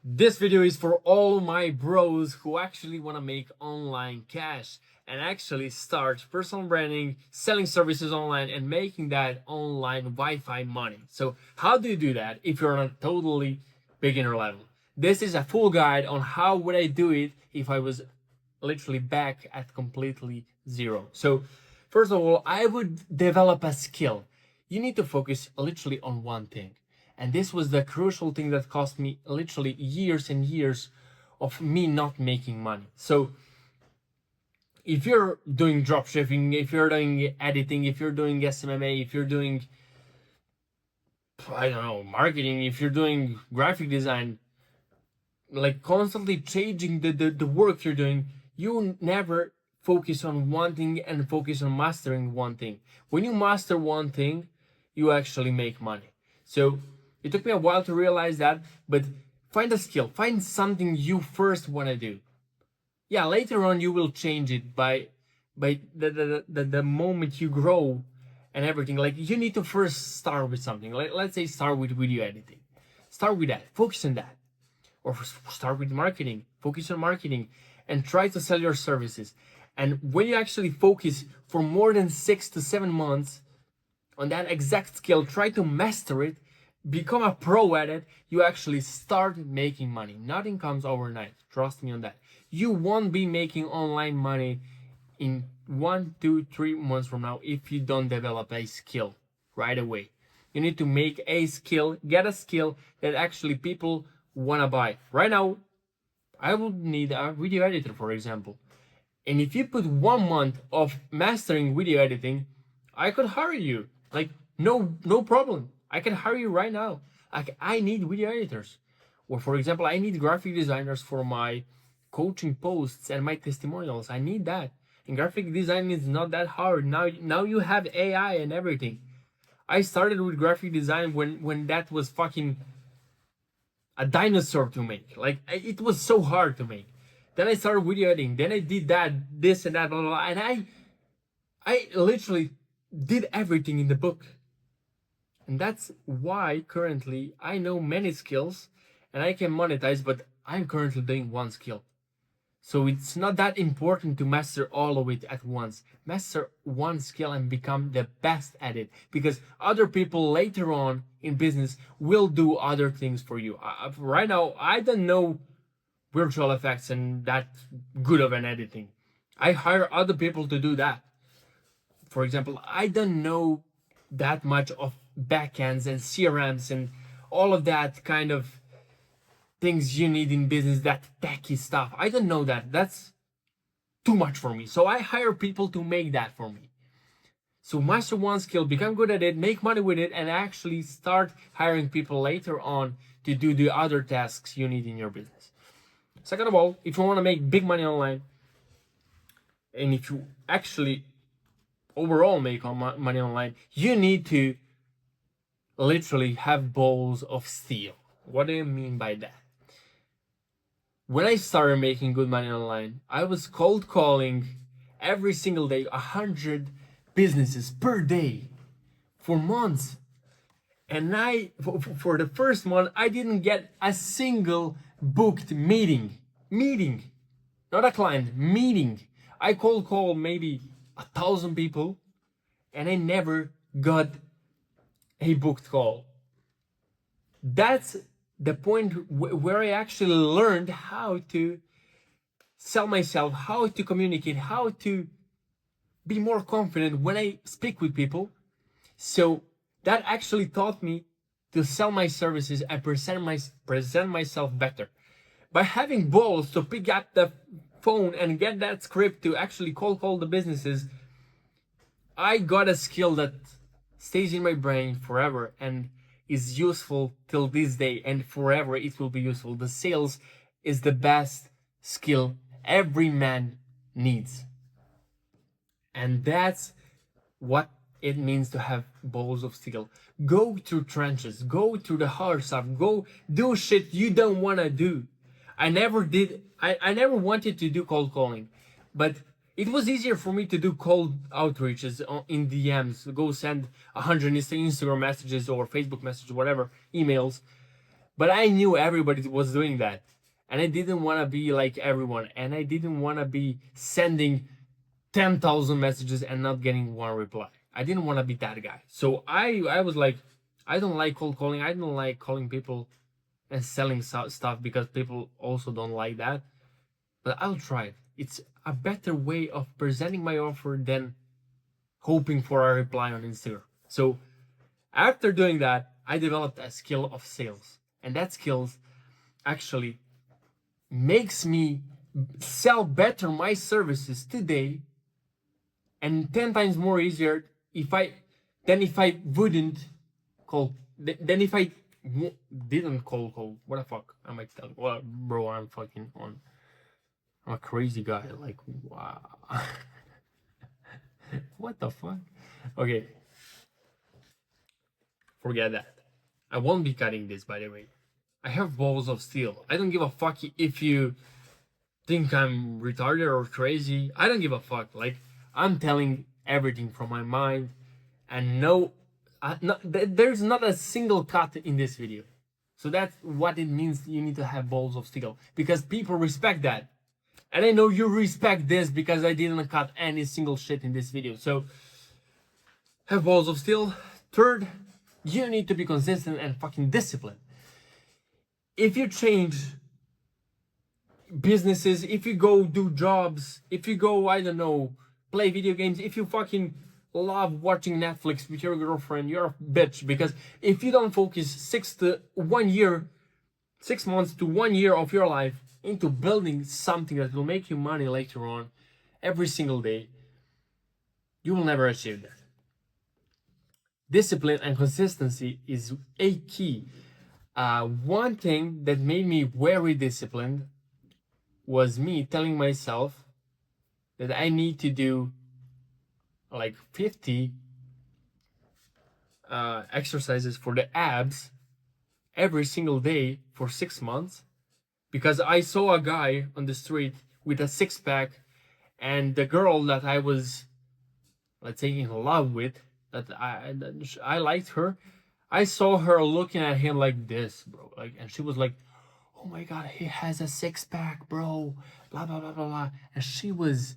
This video is for all my bros who actually want to make online cash and actually start personal branding, selling services online and making that online Wi-Fi money. So how do you do that if you're on a totally beginner level? This is a full guide on how would I do it if I was literally back at completely zero. So first of all, I would develop a skill. You need to focus literally on one thing. And this was the crucial thing that cost me literally years and years of me not making money. So if you're doing dropshipping, if you're doing editing, if you're doing SMMA, if you're doing, I don't know, marketing, if you're doing graphic design, like constantly changing the work you're doing, you never focus on one thing and focus on mastering one thing. When you master one thing, you actually make money. So it took me a while to realize that, but find a skill, find something you first want to do. Yeah, later on you will change it by the moment you grow and everything. Like you need to first start with something. Let's say start with video editing. Start with that. Focus on that. Or start with marketing. Focus on marketing and try to sell your services. And when you actually focus for more than 6 to 7 months on that exact skill, try to master it, become a pro at it, you actually start making money. Nothing comes overnight. Trust me on that. You won't be making online money in 1, 2, 3 months from now if you don't develop a skill right away. You need to make a skill, get a skill that actually people want to buy. Right now, I would need a video editor, for example. And if you put 1 month of mastering video editing, I could hire you. Like, no problem. I can hire you right now. Like, I need video editors. Or for example, I need graphic designers for my coaching posts and my testimonials. I need that. And graphic design is not that hard. Now you have AI and everything. I started with graphic design when that was fucking a dinosaur to make. Like, it was so hard to make. Then I started video editing. Then I did that, this and that, blah, blah, blah. And I literally did everything in the book. And that's why currently I know many skills and I can monetize, but I'm currently doing one skill. So it's not that important to master all of it at once. Master one skill and become the best at it, because other people later on in business will do other things for you. Right now, I don't know virtual effects and that good of an editing. I hire other people to do that. For example, I don't know that much of backends and CRMs and all of that kind of things you need in business, that techie stuff. I don't know that. That's too much for me. So I hire people to make that for me. So master one skill, become good at it, make money with it, and actually start hiring people later on to do the other tasks you need in your business. Second of all, if you want to make big money online, and if you actually overall make money online, you need to literally have balls of steel. What do you mean by that? When I started making good money online, I was cold calling every single day 100 businesses per day for months. And for the first month, I didn't get a single booked meeting. Not a client, meeting. I cold called maybe 1,000 people and I never got a booked call. That's the point where I actually learned how to sell myself, how to communicate, how to be more confident when I speak with people. So that actually taught me to sell my services and present myself better. By having balls to pick up the phone and get that script to actually cold call the businesses, I got a skill that stays in my brain forever and is useful till this day, and forever it will be useful. The sales is the best skill every man needs. And that's what it means to have balls of steel. Go through trenches, go through the hard stuff, go do shit you don't want to do. I never wanted to do cold calling, but it was easier for me to do cold outreaches in DMs, go send 100 Instagram messages or Facebook messages, whatever, emails, But I knew everybody was doing that. And I didn't want to be like everyone. And I didn't want to be sending 10,000 messages and not getting one reply. I didn't want to be that guy. So I was like, I don't like cold calling. I don't like calling people and selling stuff because people also don't like that. But I'll try it. It's a better way of presenting my offer than hoping for a reply on Instagram. So after doing that, I developed a skill of sales. And that skill actually makes me sell better my services today and 10 times more easier if I wouldn't call than if I didn't call. What the fuck am I telling? Well, bro, I'm fucking on. I'm a crazy guy. Like, wow. What the fuck? Okay. Forget that. I won't be cutting this, by the way. I have balls of steel. I don't give a fuck if you think I'm retarded or crazy. I don't give a fuck. Like, I'm telling everything from my mind, and there's not a single cut in this video. So that's what it means. You need to have balls of steel because people respect that. And I know you respect this because I didn't cut any single shit in this video. So have balls of steel. Third, you need to be consistent and fucking disciplined. If you change businesses, if you go do jobs, if you go, I don't know, play video games, if you fucking love watching Netflix with your girlfriend, you're a bitch. Because if you don't focus 6 months to 1 year of your life into building something that will make you money later on, every single day, you will never achieve that. Discipline and consistency is a key. One thing that made me very disciplined was me telling myself that I need to do like 50 exercises for the abs every single day for 6 months, because I saw a guy on the street with a six-pack, and the girl that I was, let's say, in love with, that I liked her, I saw her looking at him like this, bro, like, and she was like, oh my god, he has a six-pack, bro, blah blah blah blah blah, and she was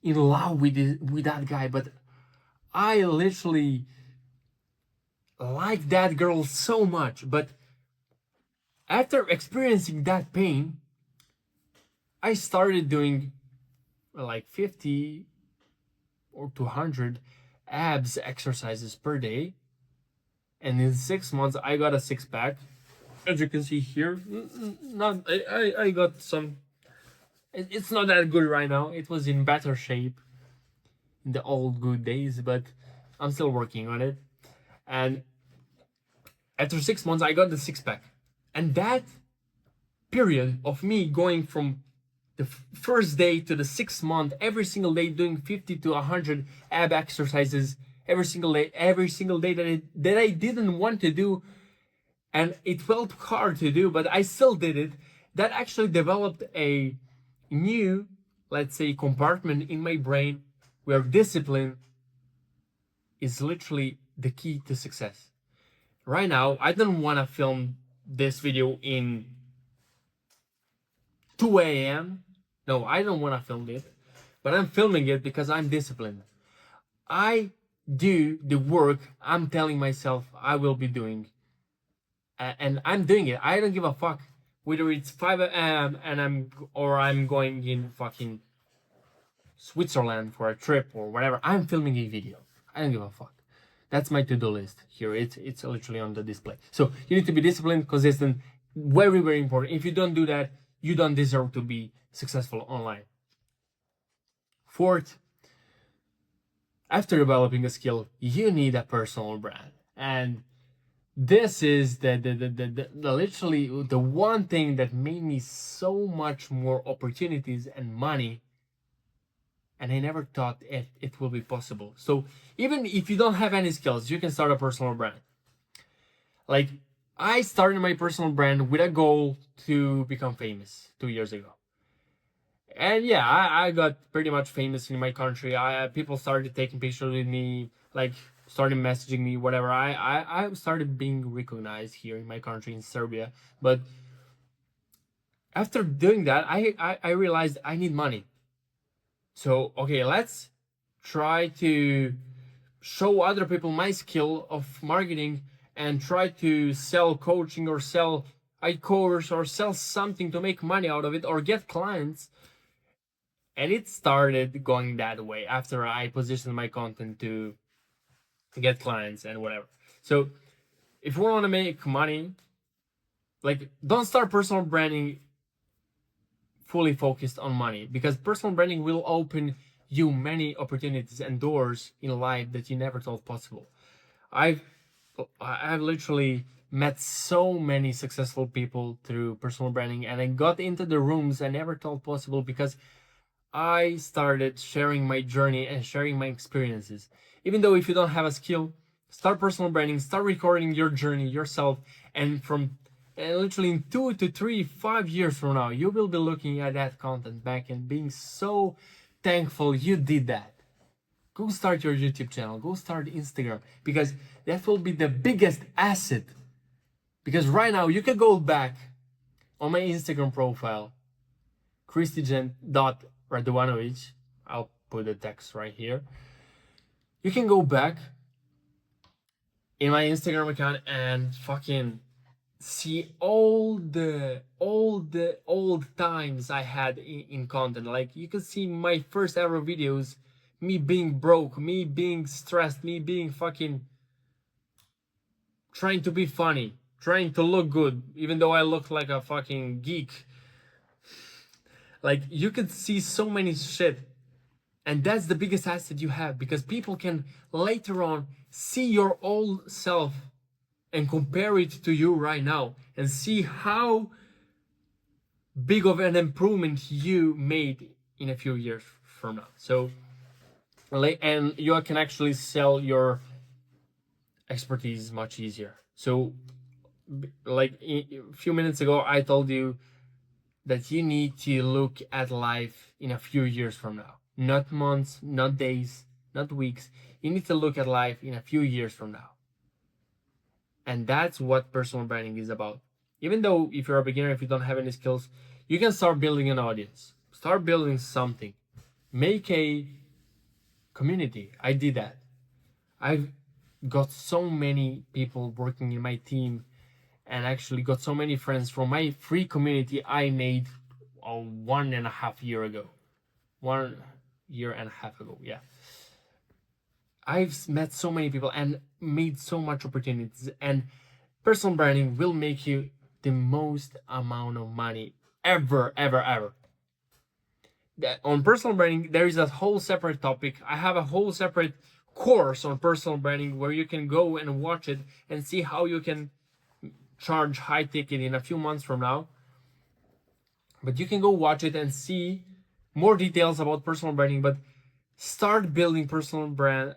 in love with that guy. But I literally liked that girl so much. But after experiencing that pain, I started doing like 50 or 200 abs exercises per day, and in 6 months I got a six-pack. As you can see here, not I got some. It's not that good right now. It was in better shape in the old good days, but I'm still working on it. And after 6 months, I got the six-pack, and that period of me going from the first day to the 6th month, every single day doing 50 to 100 ab exercises every single day that I didn't want to do, and it felt hard to do, but I still did it. That actually developed a new, let's say, compartment in my brain where discipline is literally the key to success. Right now, I don't want to film this video in 2 a.m. No, I don't want to film it, but I'm filming it because I'm disciplined. I do the work I'm telling myself I will be doing, and I'm doing it. I don't give a fuck whether it's 5 a.m. and I'm going in fucking Switzerland for a trip or whatever. I'm filming a video. I don't give a fuck. That's my to-do list here. It's literally on the display. So you need to be disciplined, consistent, very, very important. If you don't do that, you don't deserve to be successful online. Fourth, after developing a skill, you need a personal brand. And this is the literally the one thing that made me so much more opportunities and money, and I never thought it will be possible. So even if you don't have any skills, you can start a personal brand. Like, I started my personal brand with a goal to become famous 2 years ago. And yeah, I got pretty much famous in my country. People started taking pictures with me, like started messaging me, whatever. I started being recognized here in my country, in Serbia. But after doing that, I realized I need money. So, okay, let's try to show other people my skill of marketing and try to sell coaching or sell a course or sell something to make money out of it or get clients. And it started going that way after I positioned my content to get clients and whatever. So if you want to make money, like, don't start personal branding fully focused on money, because personal branding will open you many opportunities and doors in life that you never thought possible. I've literally met so many successful people through personal branding, and I got into the rooms I never thought possible because I started sharing my journey and sharing my experiences. Even though if you don't have a skill, start personal branding, start recording your journey yourself, and literally in 2 to 3, 5 years from now, you will be looking at that content back and being so thankful you did that. Go start your YouTube channel, go start Instagram, because that will be the biggest asset. Because right now you can go back on my Instagram profile, Kristijan.Radovanovic. I'll put the text right here. You can go back in my Instagram account and fucking see all the old times I had in content. Like, you can see my first ever videos, me being broke, me being stressed, me being fucking trying to be funny, trying to look good, even though I look like a fucking geek. Like, you can see so many shit, and that's the biggest asset you have, because people can later on see your old self and compare it to you right now and see how big of an improvement you made in a few years from now. So, and you can actually sell your expertise much easier. So, like a few minutes ago, I told you that you need to look at life in a few years from now, not months, not days, not weeks. You need to look at life in a few years from now. And that's what personal branding is about. Even though if you're a beginner, if you don't have any skills, you can start building an audience. Start building something. Make a community. I did that. I've got so many people working in my team, and actually got so many friends from my free community I made 1.5 years ago. 1.5 years ago, yeah. I've met so many people and made so much opportunities, and personal branding will make you the most amount of money ever. On personal branding, there is a whole separate topic. I have a whole separate course on personal branding where you can go and watch it and see how you can charge high ticket in a few months from now. But you can go watch it and see more details about personal branding. But start building a personal brand,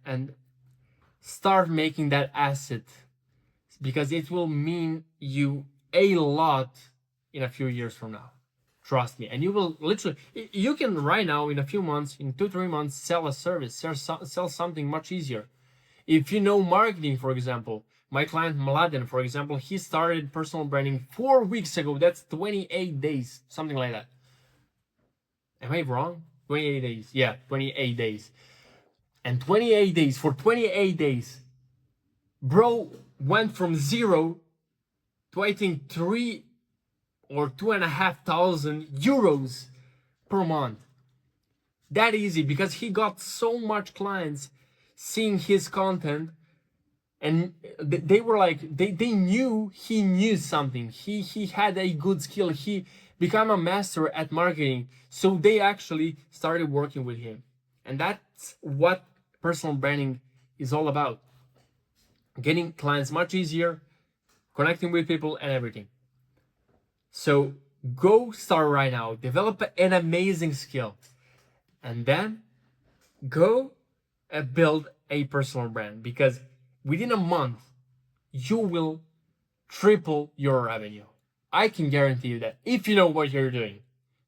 and start making that asset, because it will mean you a lot in a few years from now. Trust me. And you will literally, you can right now, in a few months, in 2-3 months, sell a service, sell something much easier. If you know marketing, for example, my client Mladen, for example, he started personal branding 4 weeks ago. That's 28 days, something like that. Am I wrong? 28 days. Yeah, 28 days. And 28 days, for 28 days, bro went from 0 to, I think, 3 or 2,500 euros per month. That easy, because he got so much clients seeing his content, and they were like, they knew he knew something. He had a good skill. He became a master at marketing. So they actually started working with him. And that's what personal branding is all about. Getting clients much easier, connecting with people, and everything. So go start right now. Develop an amazing skill. And then go and build a personal brand, because within a month, you will triple your revenue. I can guarantee you that, if you know what you're doing.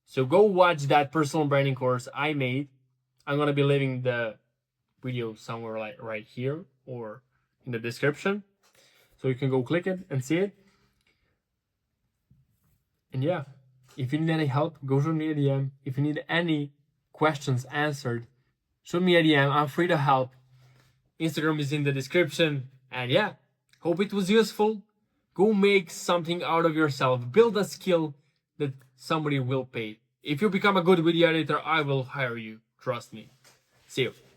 So go watch that personal branding course I made. I'm going to be leaving the video somewhere like right here or in the description. So you can go click it and see it. And yeah, if you need any help, go shoot me a DM. If you need any questions answered, shoot me a DM. I'm free to help. Instagram is in the description. And yeah, hope it was useful. Go make something out of yourself. Build a skill that somebody will pay. If you become a good video editor, I will hire you. Trust me. See you.